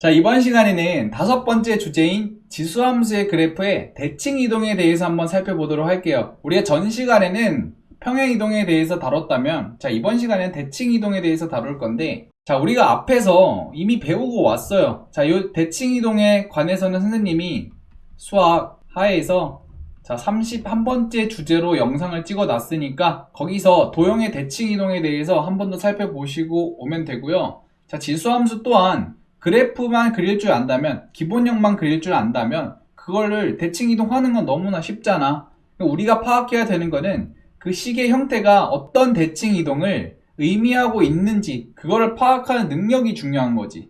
자, 이번 시간에는 다섯 번째 주제인 지수함수의 그래프의 대칭 이동에 대해서 한번 살펴보도록 할게요. 우리가 전 시간에는 평행 이동에 대해서 다뤘다면, 자, 이번 시간에는 대칭 이동에 대해서 다룰 건데, 자, 우리가 앞에서 이미 배우고 왔어요. 자, 이 대칭 이동에 관해서는 선생님이 수학 하에서 자, 31번째 주제로 영상을 찍어 놨으니까 거기서 도형의 대칭 이동에 대해서 한 번 더 살펴보시고 오면 되고요. 자, 지수함수 또한 그래프만 그릴 줄 안다면, 기본형만 그릴 줄 안다면 그거를 대칭 이동하는 건 너무나 쉽잖아. 우리가 파악해야 되는 거는 그 식의 형태가 어떤 대칭 이동을 의미하고 있는지 그거를 파악하는 능력이 중요한 거지.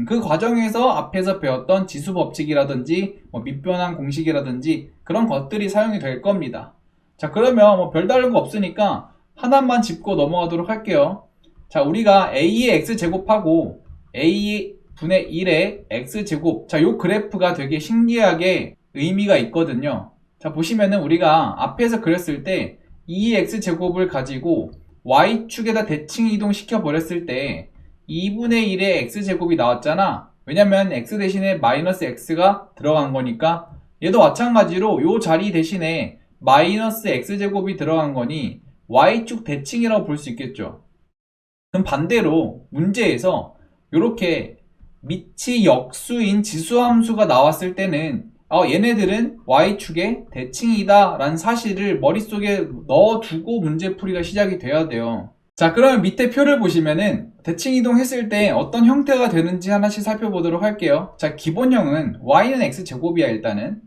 그 과정에서 앞에서 배웠던 지수 법칙이라든지 밑변환 공식이라든지 그런 것들이 사용이 될 겁니다. 자, 그러면 별다른 거 없으니까 하나만 짚고 넘어가도록 할게요. 자, 우리가 a의 x제곱하고 a 분의 1의 x제곱, 자, 요 그래프가 되게 신기하게 의미가 있거든요. 자, 보시면은 우리가 앞에서 그렸을 때 2의 x제곱을 가지고 y축에다 대칭 이동시켜 버렸을 때 2분의 1의 x제곱이 나왔잖아. 왜냐면 x 대신에 마이너스 x가 들어간 거니까. 얘도 마찬가지로 요 자리 대신에 마이너스 x제곱이 들어간 거니 y축 대칭이라고 볼 수 있겠죠. 그럼 반대로 문제에서 이렇게 밑이 역수인 지수함수가 나왔을 때는 얘네들은 y축의 대칭이다 라는 사실을 머릿속에 넣어두고 문제풀이가 시작이 돼야 돼요. 자, 그러면 밑에 표를 보시면은 대칭 이동했을 때 어떤 형태가 되는지 하나씩 살펴보도록 할게요. 자, 기본형은 y는 x제곱이야. 일단은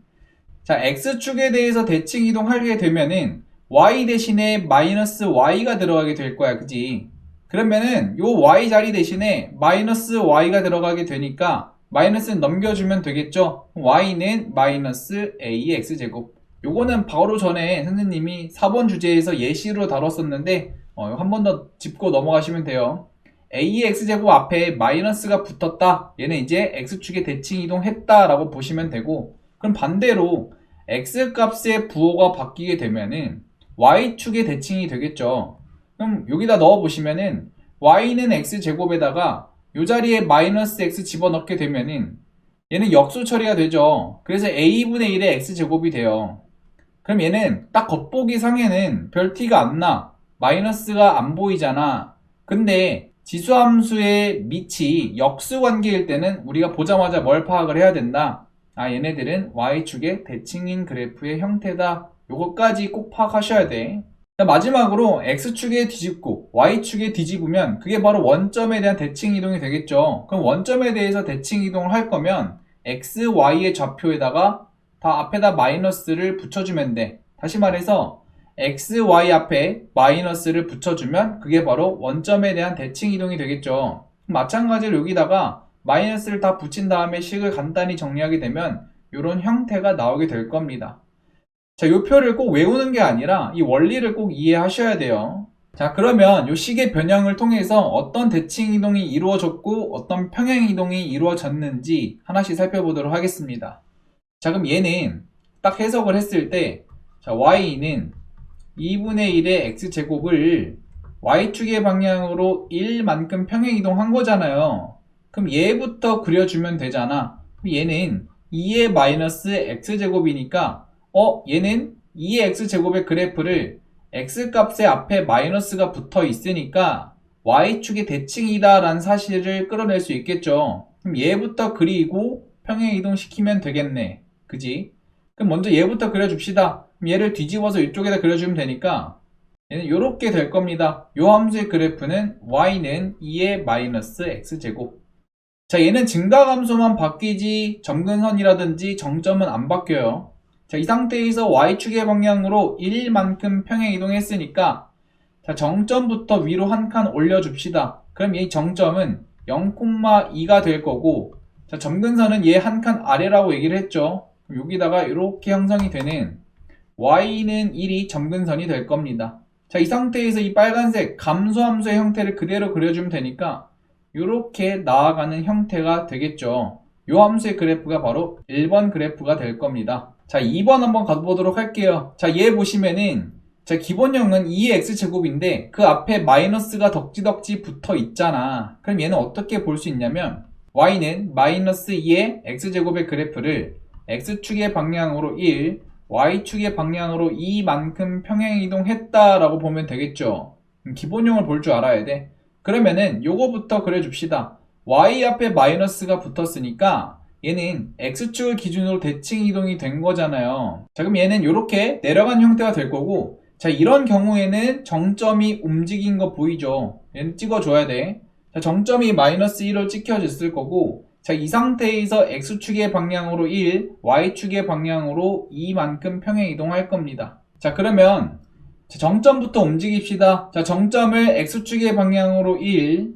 자, x축에 대해서 대칭 이동하게 되면은 y 대신에 마이너스 y가 들어가게 될 거야. 그지? 그러면은 요 y 자리 대신에 마이너스 y가 들어가게 되니까 마이너스는 넘겨주면 되겠죠. y는 마이너스 ax제곱. 요거는 바로 전에 선생님이 4번 주제에서 예시로 다뤘었는데 한 번 더 짚고 넘어가시면 돼요. ax제곱 앞에 마이너스가 붙었다. 얘는 이제 x축에 대칭 이동했다 라고 보시면 되고, 그럼 반대로 x값의 부호가 바뀌게 되면은 y축의 대칭이 되겠죠. 그럼 여기다 넣어보시면은 y는 x제곱에다가 요 자리에 마이너스 x 집어넣게 되면은 얘는 역수 처리가 되죠. 그래서 a분의 1의 x제곱이 돼요. 그럼 얘는 딱 겉보기 상에는 별 티가 안 나. 마이너스가 안 보이잖아. 근데 지수함수의 밑이 역수 관계일 때는 우리가 보자마자 뭘 파악을 해야 된다. 얘네들은 y축의 대칭인 그래프의 형태다. 요거까지 꼭 파악하셔야 돼. 마지막으로 x축에 뒤집고 y축에 뒤집으면 그게 바로 원점에 대한 대칭 이동이 되겠죠. 그럼 원점에 대해서 대칭 이동을 할 거면 x, y의 좌표에다가 다 앞에다 마이너스를 붙여주면 돼. 다시 말해서 x, y 앞에 마이너스를 붙여주면 그게 바로 원점에 대한 대칭 이동이 되겠죠. 마찬가지로 여기다가 마이너스를 다 붙인 다음에 식을 간단히 정리하게 되면 이런 형태가 나오게 될 겁니다. 자, 이 표를 꼭 외우는 게 아니라 이 원리를 꼭 이해하셔야 돼요. 자, 그러면 이 식의 변형을 통해서 어떤 대칭 이동이 이루어졌고 어떤 평행 이동이 이루어졌는지 하나씩 살펴보도록 하겠습니다. 자, 그럼 얘는 딱 해석을 했을 때, 자, y는 2분의 1의 x제곱을 y축의 방향으로 1만큼 평행 이동한 거잖아요. 그럼 얘부터 그려주면 되잖아. 그럼 얘는 2의 마이너스 x제곱이니까 얘는 2의 x제곱의 그래프를 x값의 앞에 마이너스가 붙어 있으니까 y축의 대칭이다 라는 사실을 끌어낼 수 있겠죠. 그럼 얘부터 그리고 평행 이동시키면 되겠네. 그지? 그럼 먼저 얘부터 그려줍시다. 그럼 얘를 뒤집어서 이쪽에다 그려주면 되니까 얘는 이렇게 될 겁니다. 요 함수의 그래프는 y는 2의 마이너스 x제곱. 자, 얘는 증가함수만 바뀌지 점근선이라든지 정점은 안 바뀌어요. 자, 이 상태에서 y축의 방향으로 1만큼 평행 이동했으니까 자, 정점부터 위로 한 칸 올려줍시다. 그럼 이 정점은 0,2가 될 거고, 자, 점근선은 얘 한 칸 아래라고 얘기를 했죠. 그럼 여기다가 이렇게 형성이 되는 y는 1이 점근선이 될 겁니다. 자, 이 상태에서 이 빨간색 감소함수의 형태를 그대로 그려주면 되니까 이렇게 나아가는 형태가 되겠죠. 이 함수의 그래프가 바로 1번 그래프가 될 겁니다. 자, 2번 한번 가보도록 할게요. 자, 얘 보시면은 자, 기본형은 2의 x제곱인데 그 앞에 마이너스가 덕지덕지 붙어 있잖아. 그럼 얘는 어떻게 볼 수 있냐면 y는 마이너스 2의 x제곱의 그래프를 x축의 방향으로 1, y축의 방향으로 2만큼 평행이동했다라고 보면 되겠죠. 기본형을 볼 줄 알아야 돼. 그러면은 요거부터 그려줍시다. y 앞에 마이너스가 붙었으니까 얘는 x축을 기준으로 대칭 이동이 된 거잖아요. 자, 그럼 얘는 이렇게 내려간 형태가 될 거고, 자, 이런 경우에는 정점이 움직인 거 보이죠? 얘는 찍어줘야 돼. 자, 정점이 마이너스 1로 찍혀졌을 거고, 자, 이 상태에서 x축의 방향으로 1, y축의 방향으로 2만큼 평행 이동할 겁니다. 자, 그러면 자, 정점부터 움직입시다. 자, 정점을 x축의 방향으로 1,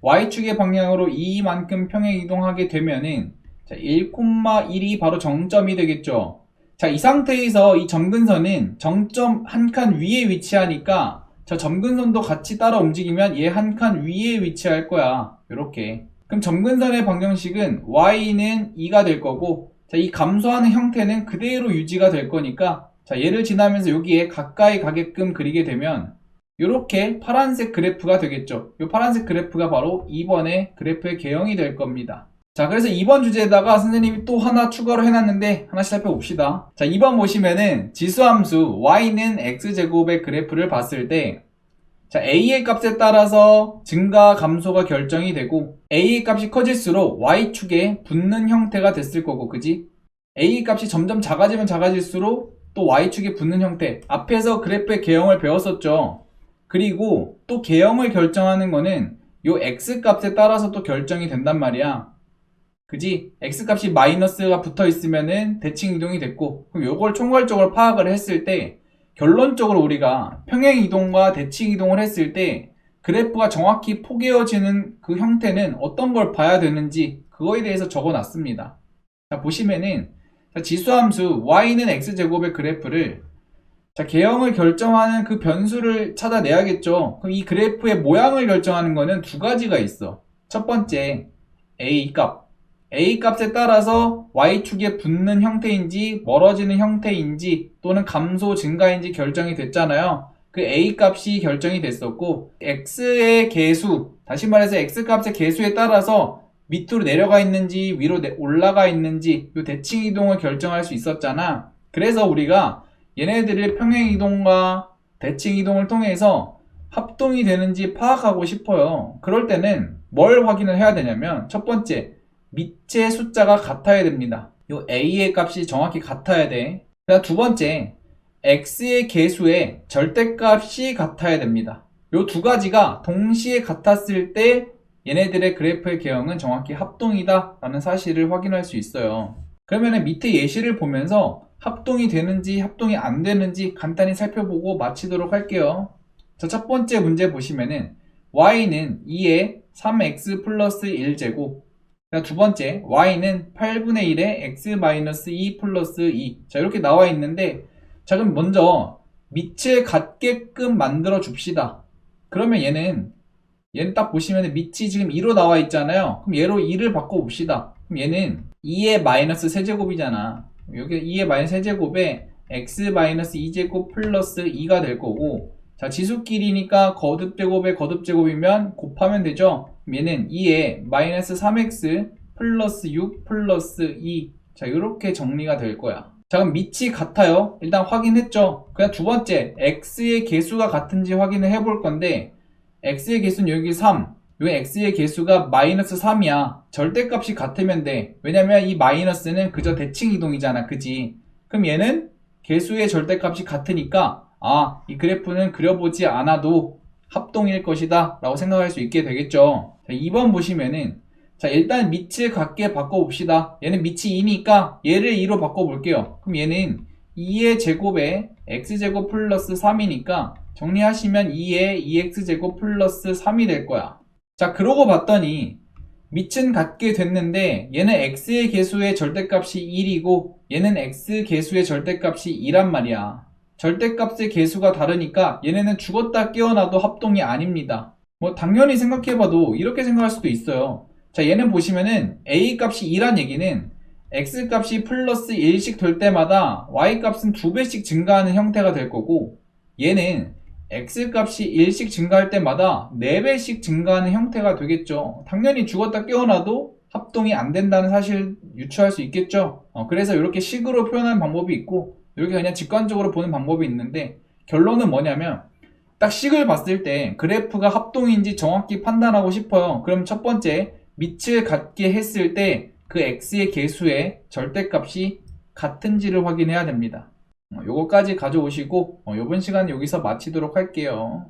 y축의 방향으로 2만큼 평행 이동하게 되면은 자, 1,1이 바로 정점이 되겠죠. 자, 이 상태에서 이 점근선은 정점 한 칸 위에 위치하니까 저 점근선도 같이 따라 움직이면 얘 한 칸 위에 위치할 거야. 요렇게. 그럼 점근선의 방정식은 y는 2가 될 거고, 자, 이 감소하는 형태는 그대로 유지가 될 거니까, 자, 얘를 지나면서 여기에 가까이 가게끔 그리게 되면 요렇게 파란색 그래프가 되겠죠. 이 파란색 그래프가 바로 2번의 그래프의 개형이 될 겁니다. 자, 그래서 2번 주제에다가 선생님이 또 하나 추가로 해놨는데 하나씩 살펴봅시다. 자, 2번 보시면은 지수함수 y는 x제곱의 그래프를 봤을 때, 자, a의 값에 따라서 증가 감소가 결정이 되고, a의 값이 커질수록 y축에 붙는 형태가 됐을 거고, 그지? a의 값이 점점 작아지면 작아질수록 또 y축에 붙는 형태. 앞에서 그래프의 개형을 배웠었죠. 그리고 또 개형을 결정하는 거는 요 x값에 따라서 또 결정이 된단 말이야. 그지? x값이 마이너스가 붙어 있으면은 대칭 이동이 됐고, 그럼 요걸 총괄적으로 파악을 했을 때 결론적으로 우리가 평행 이동과 대칭 이동을 했을 때 그래프가 정확히 포개어지는 그 형태는 어떤 걸 봐야 되는지 그거에 대해서 적어 놨습니다. 자, 보시면은 자, 지수함수 y는 x제곱의 그래프를 자, 개형을 결정하는 그 변수를 찾아내야겠죠. 그럼 이 그래프의 모양을 결정하는 거는 두 가지가 있어. 첫 번째 a 값. a 값에 따라서 y축에 붙는 형태인지 멀어지는 형태인지 또는 감소 증가인지 결정이 됐잖아요. 그 a 값이 결정이 됐었고, x의 개수, 다시 말해서 x 값의 개수에 따라서 밑으로 내려가 있는지 위로 올라가 있는지 이 대칭 이동을 결정할 수 있었잖아. 그래서 우리가 얘네들을 평행 이동과 대칭 이동을 통해서 합동이 되는지 파악하고 싶어요. 그럴 때는 뭘 확인을 해야 되냐면, 첫 번째 밑의 숫자가 같아야 됩니다. 요 a의 값이 정확히 같아야 돼. 그다음 두 번째, x의 개수의 절대값이 같아야 됩니다. 요 두 가지가 동시에 같았을 때 얘네들의 그래프의 개형은 정확히 합동이다 라는 사실을 확인할 수 있어요. 그러면 밑에 예시를 보면서 합동이 되는지 합동이 안 되는지 간단히 살펴보고 마치도록 할게요. 자, 첫 번째 문제 보시면은 y는 2의 3x 플러스 1제곱, 두 번째 y는 8분의 1의 x-2 플러스 2. 자, 이렇게 나와 있는데, 자, 그럼 먼저 밑을 같게끔 만들어 줍시다. 그러면 얘는 딱 보시면 밑이 지금 2로 나와 있잖아요. 그럼 얘로 2를 바꿔 봅시다. 그럼 얘는 2의 마이너스 세제곱이잖아. 여기 2의 마이너스 세제곱에 x-2제곱 플러스 2가 될 거고, 자, 지수끼리니까 거듭제곱에 거듭제곱이면 곱하면 되죠. 얘는 2에 마이너스 3x 플러스 6 플러스 2. 자, 이렇게 정리가 될 거야. 자, 그럼 밑이 같아요. 일단 확인했죠. 그냥 두 번째 x의 개수가 같은지 확인을 해볼 건데, x의 개수는 여기 3, 여기 x의 개수가 마이너스 3이야. 절대값이 같으면 돼. 왜냐면 이 마이너스는 그저 대칭 이동이잖아, 그지? 그럼 얘는 개수의 절대값이 같으니까 이 그래프는 그려보지 않아도 합동일 것이다 라고 생각할 수 있게 되겠죠. 자, 2번 보시면은, 자, 일단 밑을 같게 바꿔봅시다. 얘는 밑이 2니까 얘를 2로 바꿔볼게요. 그럼 얘는 2의 제곱에 x제곱 플러스 3이니까 정리하시면 2의 2x제곱 플러스 3이 될 거야. 자, 그러고 봤더니 밑은 같게 됐는데 얘는 x의 개수의 절대값이 1이고 얘는 x 개수의 절대값이 2란 말이야. 절대값의 개수가 다르니까 얘네는 죽었다 깨어나도 합동이 아닙니다. 뭐 당연히 생각해봐도 이렇게 생각할 수도 있어요. 자, 얘는 보시면은 a 값이 2란 얘기는 x 값이 플러스 1씩 될 때마다 y 값은 2배씩 증가하는 형태가 될 거고, 얘는 x 값이 1씩 증가할 때마다 4배씩 증가하는 형태가 되겠죠. 당연히 죽었다 깨어나도 합동이 안 된다는 사실 유추할 수 있겠죠. 그래서 이렇게 식으로 표현하는 방법이 있고 이렇게 그냥 직관적으로 보는 방법이 있는데 결론은 뭐냐면 딱 식을 봤을 때 그래프가 합동인지 정확히 판단하고 싶어요. 그럼 첫 번째 밑을 같게 했을 때 그 x의 개수의 절대값이 같은지를 확인해야 됩니다. 요거까지 가져오시고 이번 시간 여기서 마치도록 할게요.